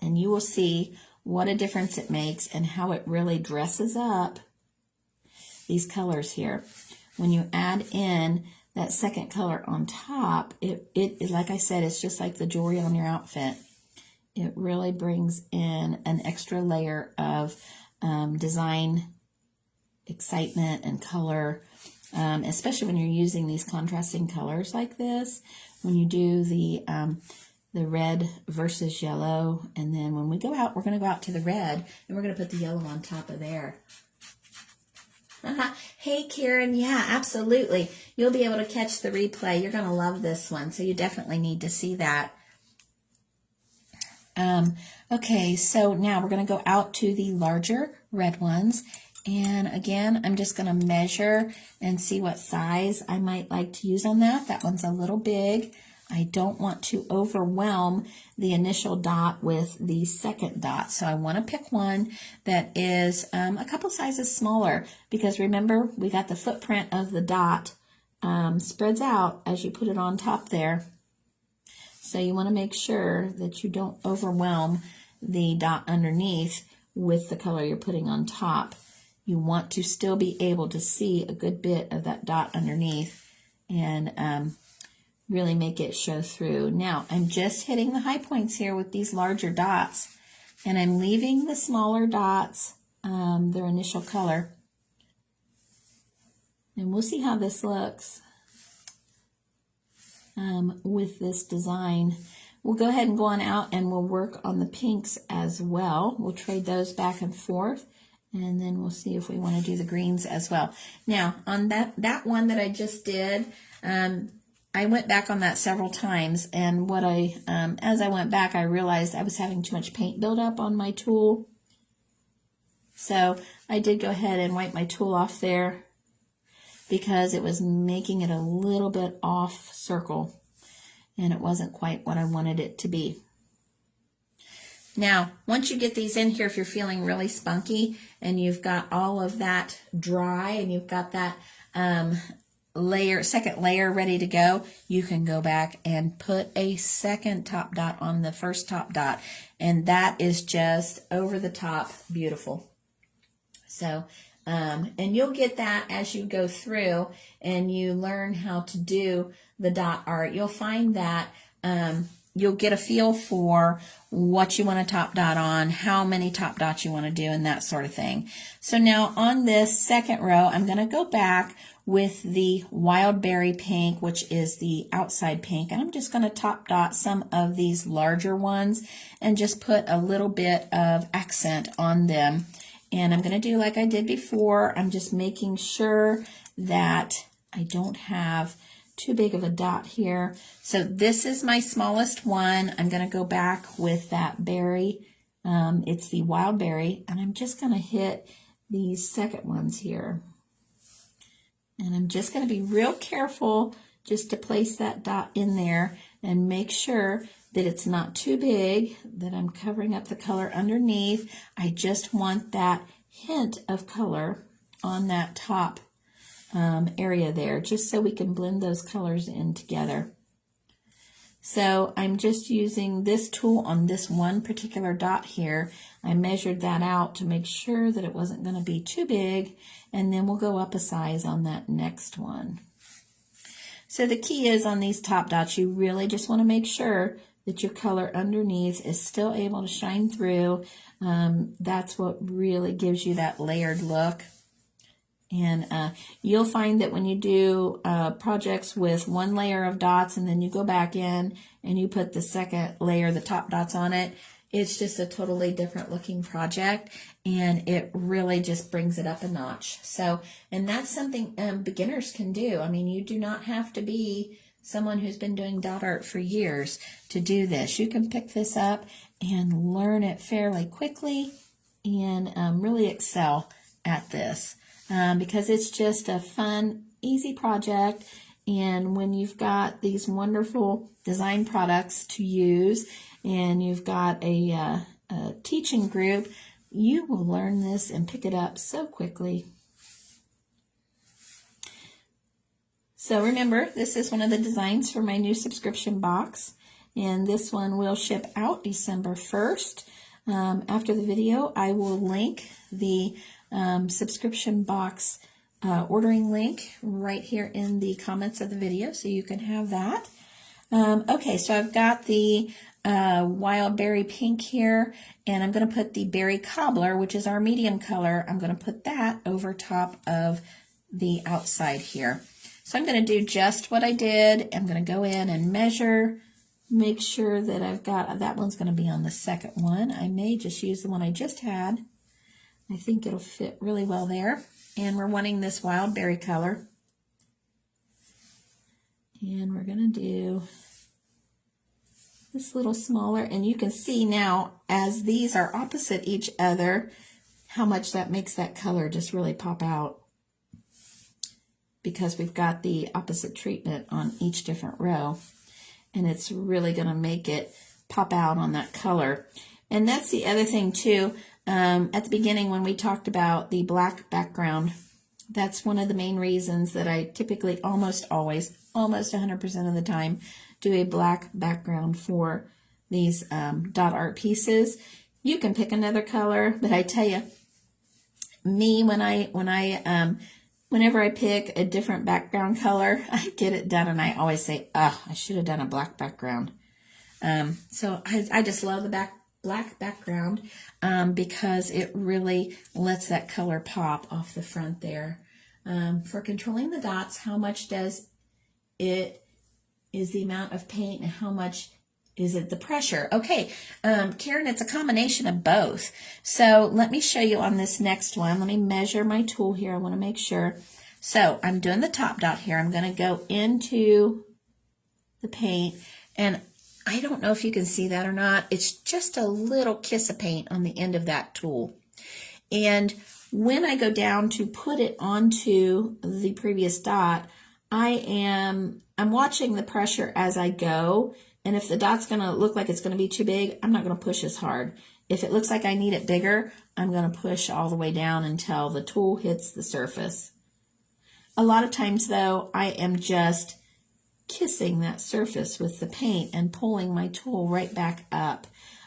And you will see what a difference it makes and how it really dresses up these colors here. When you add in that second color on top, it like I said, it's just like the jewelry on your outfit. It really brings in an extra layer of design, excitement, and color, especially when you're using these contrasting colors like this. When you do the red versus yellow, and then when we go out, we're going to go out to the red, and we're going to put the yellow on top of there. Hey, Karen. Yeah, absolutely. You'll be able to catch the replay. You're going to love this one, so you definitely need to see that. Okay, so now we're going to go out to the larger red ones. And again, I'm just going to measure and see what size I might like to use on that. That one's a little big. I don't want to overwhelm the initial dot with the second dot. So I want to pick one that is a couple sizes smaller, because remember, we got the footprint of the dot spreads out as you put it on top there. So you want to make sure that you don't overwhelm the dot underneath with the color you're putting on top. You want to still be able to see a good bit of that dot underneath and really make it show through. Now, I'm just hitting the high points here with these larger dots, and I'm leaving the smaller dots their initial color. And we'll see how this looks with this design. We'll go ahead and go on out and we'll work on the pinks as well. We'll trade those back and forth, and then we'll see if we want to do the greens as well. Now, on that one that I just did, I went back on that several times, and what as I went back, I realized I was having too much paint buildup on my tool. So I did go ahead and wipe my tool off there, because it was making it a little bit off circle, and it wasn't quite what I wanted it to be. Now, once you get these in here, if you're feeling really spunky and you've got all of that dry and you've got that second layer ready to go, you can go back and put a second top dot on the first top dot, and that is just over the top beautiful. So and you'll get that as you go through and you learn how to do the dot art. You'll find that you'll get a feel for what you want to top dot on, how many top dots you want to do, and that sort of thing. So now on this second row, I'm going to go back with the wild berry pink, which is the outside pink, and I'm just going to top dot some of these larger ones and just put a little bit of accent on them. And I'm going to do like I did before. I'm just making sure that I don't have too big of a dot here. So this is my smallest one. I'm going to go back with that berry. It's the wild berry. And I'm just going to hit these second ones here. And I'm just going to be real careful just to place that dot in there and make sure that it's not too big, that I'm covering up the color underneath. I just want that hint of color on that top area there, just so we can blend those colors in together. So I'm just using this tool on this one particular dot here. I measured that out to make sure that it wasn't going to be too big, and then we'll go up a size on that next one. So the key is on these top dots, you really just want to make sure that your color underneath is still able to shine through. That's what really gives you that layered look. And you'll find that when you do projects with one layer of dots and then you go back in and you put the second layer, the top dots on it, it's just a totally different looking project, and it really just brings it up a notch. So, and that's something beginners can do. I mean, you do not have to be someone who's been doing dot art for years to do this. You can pick this up and learn it fairly quickly and really excel at this because it's just a fun, easy project. And when you've got these wonderful design products to use and you've got a teaching group, you will learn this and pick it up so quickly. So remember, this is one of the designs for my new subscription box, and this one will ship out December 1st. After the video, I will link the subscription box ordering link right here in the comments of the video, so you can have that. Okay, so I've got the wild berry pink here, and I'm going to put the berry cobbler, which is our medium color. I'm going to put that over top of the outside here. So I'm going to do just what I did. I'm going to go in and measure, make sure that I've got, that one's going to be on the second one. I may just use the one I just had. I think it'll fit really well there. And we're wanting this wild berry color. And we're going to do this little smaller, and you can see now as these are opposite each other how much that makes that color just really pop out, because we've got the opposite treatment on each different row, and it's really going to make it pop out on that color. And that's the other thing too, at the beginning when we talked about the black background, that's one of the main reasons that I typically almost always, almost 100% of the time, do a black background for these dot art pieces. You can pick another color, but I tell you, me, whenever I pick a different background color, I get it done, and I always say, oh, I should have done a black background. So I just love the black background because it really lets that color pop off the front there. For controlling the dots, how much does it is the amount of paint and how much is it the pressure? Okay, Karen, it's a combination of both. So let me show you on this next one. Let me measure my tool here. I want to make sure. So I'm doing the top dot here. I'm going to go into the paint, and I don't know if you can see that or not. It's just a little kiss of paint on the end of that tool. And when I go down to put it onto the previous dot, I'm watching the pressure as I go, and if the dot's going to look like it's going to be too big, I'm not going to push as hard. If it looks like I need it bigger, I'm going to push all the way down until the tool hits the surface. A lot of times, though, I am just kissing that surface with the paint and pulling my tool right back up.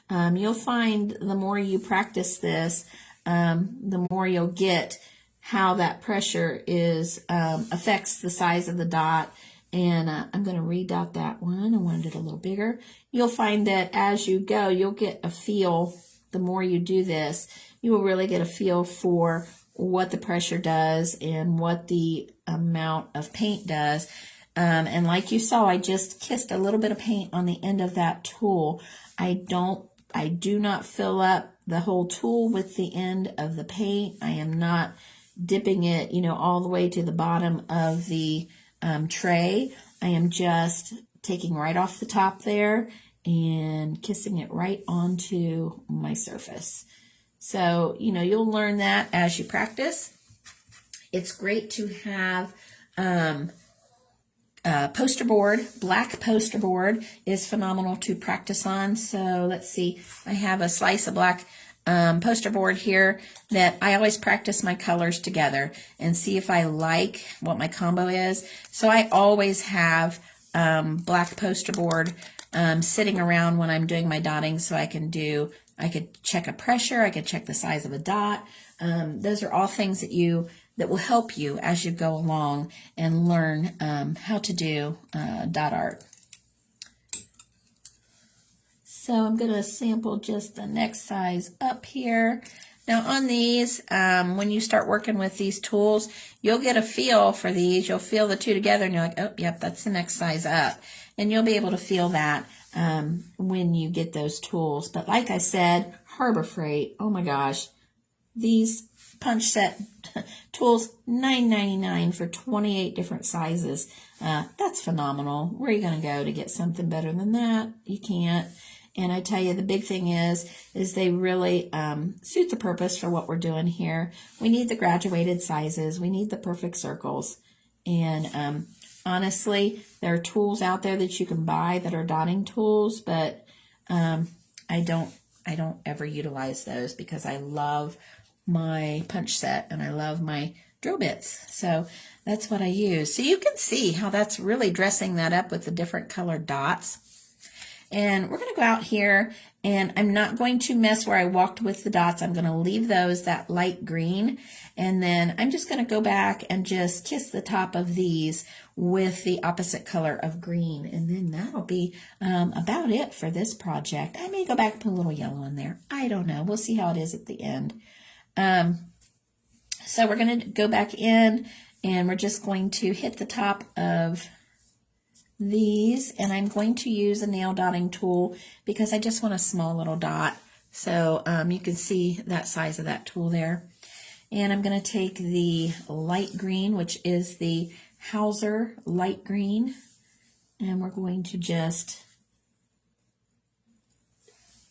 You'll find the more you practice this, the more you'll get how that pressure affects the size of the dot. And I'm going to redot that one. I wanted it a little bigger. You'll find that as you go, you'll get a feel. The more you do this, you will really get a feel for what the pressure does and what the amount of paint does. And like you saw, I just kissed a little bit of paint on the end of that tool. I do not fill up the whole tool with the end of the paint. I am not dipping it, all the way to the bottom of the tray. I am just taking right off the top there and kissing it right onto my surface. So, you'll learn that as you practice. It's great to have poster board. Black poster board is phenomenal to practice on. So let's see, I have a slice of black poster board here that I always practice my colors together and see if I like what my combo is. So I always have black poster board sitting around when I'm doing my dotting, so I could check a pressure, I could check the size of a dot. Those are all things that will help you as you go along and learn how to do dot art. So I'm going to sample just the next size up here. Now on these, when you start working with these tools, you'll get a feel for these. You'll feel the two together and you're like, oh, yep, that's the next size up. And you'll be able to feel that when you get those tools. But like I said, Harbor Freight, oh my gosh, these punch set tools, $9.99 for 28 different sizes. That's phenomenal. Where are you going to go to get something better than that? You can't. And I tell you, the big thing is they really suit the purpose for what we're doing here. We need the graduated sizes. We need the perfect circles. And honestly, there are tools out there that you can buy that are dotting tools, but I don't ever utilize those because I love my punch set and I love my drill bits. So that's what I use. So you can see how that's really dressing that up with the different colored dots. And we're going to go out here, and I'm not going to mess where I walked with the dots. I'm going to leave those that light green, and then I'm just going to go back and just kiss the top of these with the opposite color of green, and then that'll be about it for this project. I may go back and put a little yellow in there. I don't know. We'll see how it is at the end. So we're going to go back in, and we're just going to hit the top of these, and I'm going to use a nail dotting tool because I just want a small little dot. So you can see that size of that tool there. And I'm going to take the light green, which is the Hauser light green, and we're going to just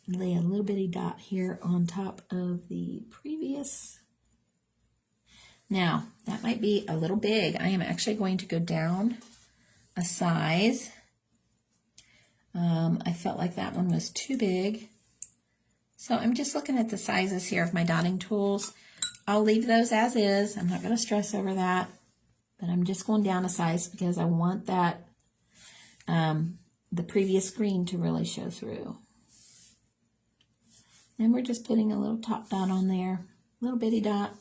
lay a little bitty dot here on top of the previous. Now, that might be a little big. I am actually going to go down a size. I felt like that one was too big. So I'm just looking at the sizes here of my dotting tools. I'll leave those as is. I'm not going to stress over that, but I'm just going down a size because I want that, the previous green to really show through. And we're just putting a little top dot on there, little bitty dot.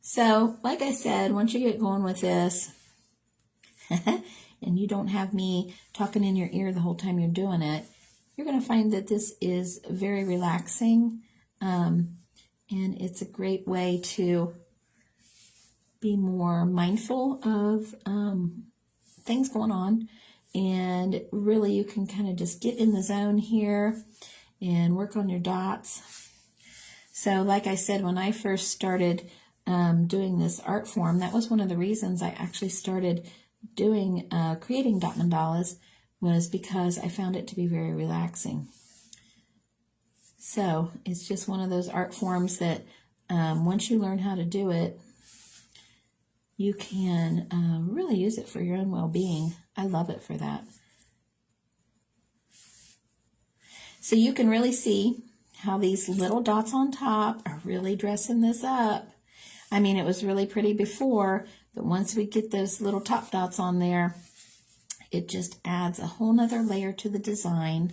So, like I said, once you get going with this, and you don't have me talking in your ear the whole time you're doing it, you're going to find that this is very relaxing, and it's a great way to be more mindful of things going on, and really you can kind of just get in the zone here and work on your dots. So like I said, when I first started doing this art form, that was one of the reasons I actually started doing creating dot mandalas, was because I found it to be very relaxing. So it's just one of those art forms that once you learn how to do it, you can really use it for your own well-being. I love it for that. So you can really see how these little dots on top are really dressing this up. I mean, it was really pretty before, but once we get those little top dots on there, it just adds a whole nother layer to the design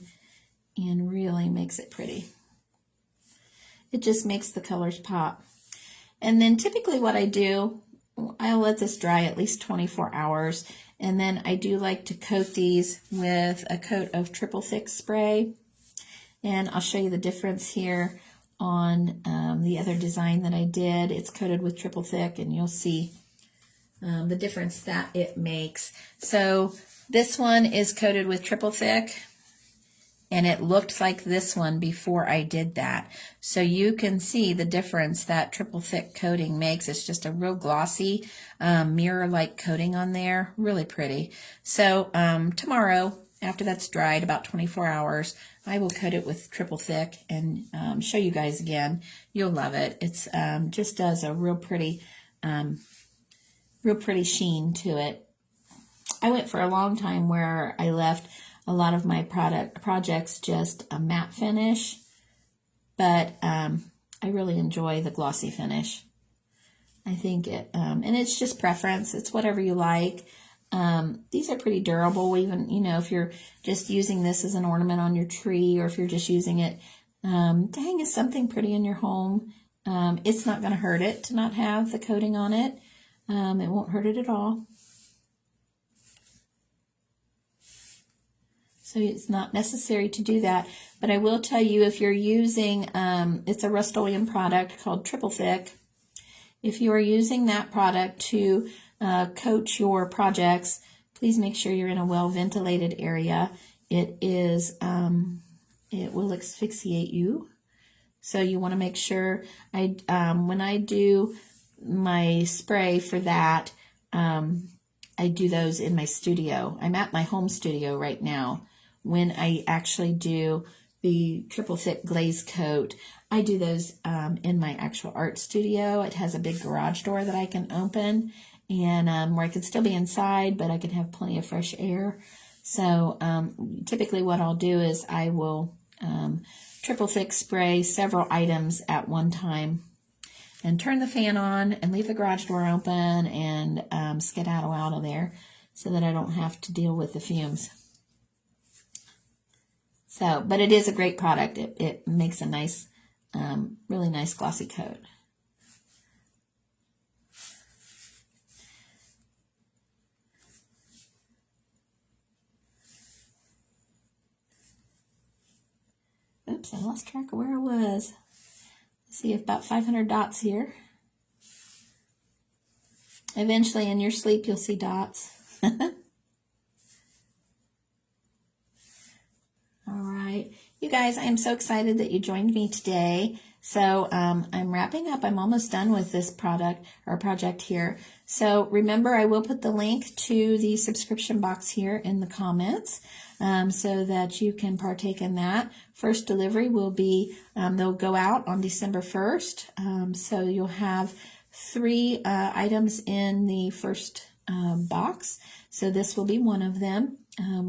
and really makes it pretty. It just makes the colors pop. And then typically what I do, I'll let this dry at least 24 hours, and then I do like to coat these with a coat of triple thick spray. And I'll show you the difference here on the other design that I did. It's coated with triple thick, and you'll see the difference that it makes. So this one is coated with triple thick, and it looked like this one before I did that. So you can see the difference that triple thick coating makes. It's just a real glossy mirror-like coating on there. Really pretty. So tomorrow, after that's dried, about 24 hours, I will coat it with triple thick and show you guys again. You'll love it. It's just does a real pretty sheen to it. I went for a long time where I left a lot of my projects just a matte finish, but I really enjoy the glossy finish. I think it, and it's just preference. It's whatever you like. These are pretty durable, even, you know, if you're just using this as an ornament on your tree, or if you're just using it to hang as something pretty in your home. It's not going to hurt it to not have the coating on it. It won't hurt it at all. So it's not necessary to do that. But I will tell you, if you're using, it's a Rust-Oleum product called Triple Thick. If you are using that product to coat your projects, please make sure you're in a well-ventilated area. It is, it will asphyxiate you. So you want to make sure, when I do my spray for that, I do those in my studio. I'm at my home studio right now. When I actually do the triple thick glaze coat, I do those in my actual art studio. It has a big garage door that I can open, and where I can still be inside, but I can have plenty of fresh air. So typically what I'll do is I will triple thick spray several items at one time and turn the fan on and leave the garage door open and skedaddle out of there so that I don't have to deal with the fumes. So, but it is a great product. It makes a nice, really nice glossy coat. Oops, I lost track of where I was. Let's see, about 500 dots here. Eventually in your sleep you'll see dots. All right. You guys, I am so excited that you joined me today. So I'm wrapping up. I'm almost done with this project here. So remember, I will put the link to the subscription box here in the comments so that you can partake in that. First delivery will be, they'll go out on December 1st. So you'll have 3 items in the first box. So this will be one of them.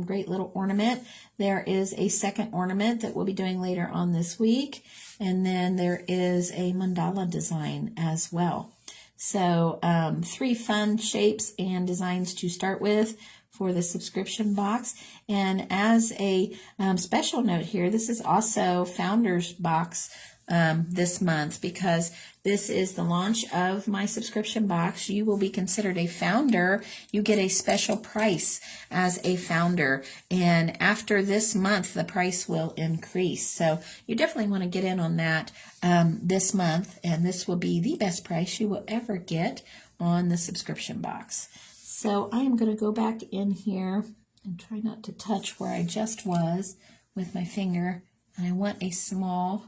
Great little ornament. There is a second ornament that we'll be doing later on this week. And then there is a mandala design as well. So 3 fun shapes and designs to start with for the subscription box. And as a special note here, this is also Founders Box this month, because this is the launch of my subscription box. You will be considered a founder. You get a special price as a founder, and after this month the price will increase, so you definitely want to get in on that this month, and this will be the best price you will ever get on the subscription box. So I am going to go back in here and try not to touch where I just was with my finger, and I want a small.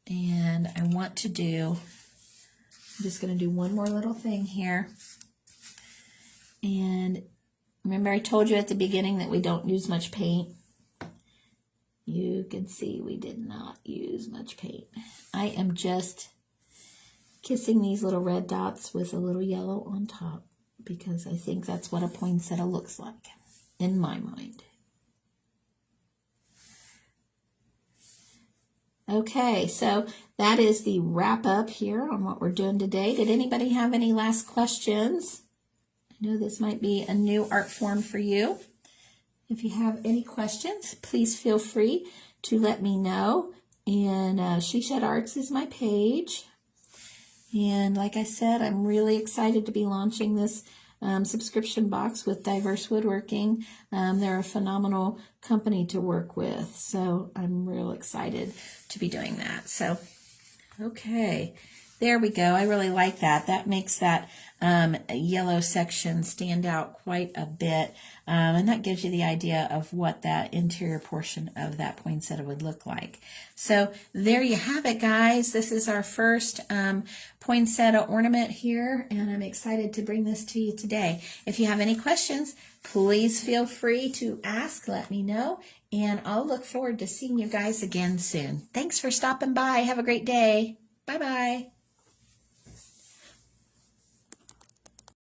And I want to do, I'm just going to do one more little thing here. And remember, I told you at the beginning that we don't use much paint. You can see we did not use much paint. I am just kissing these little red dots with a little yellow on top, because I think that's what a poinsettia looks like in my mind. Okay, so that is the wrap up here on what we're doing today. Did anybody have any last questions? I know this might be a new art form for you. If you have any questions, please feel free to let me know. And She Shed Arts is my page. And like I said, I'm really excited to be launching this subscription box with Diverse Woodworking. They're a phenomenal company to work with, so I'm real excited to be doing that. So, okay, there we go. I really like that. That makes that yellow section stand out quite a bit, and that gives you the idea of what that interior portion of that poinsettia would look like. So there you have it, guys. This is our first poinsettia ornament here, and I'm excited to bring this to you today. If you have any questions, please feel free to ask. Let me know, and I'll look forward to seeing you guys again soon. Thanks for stopping by. Have a great day. Bye-bye.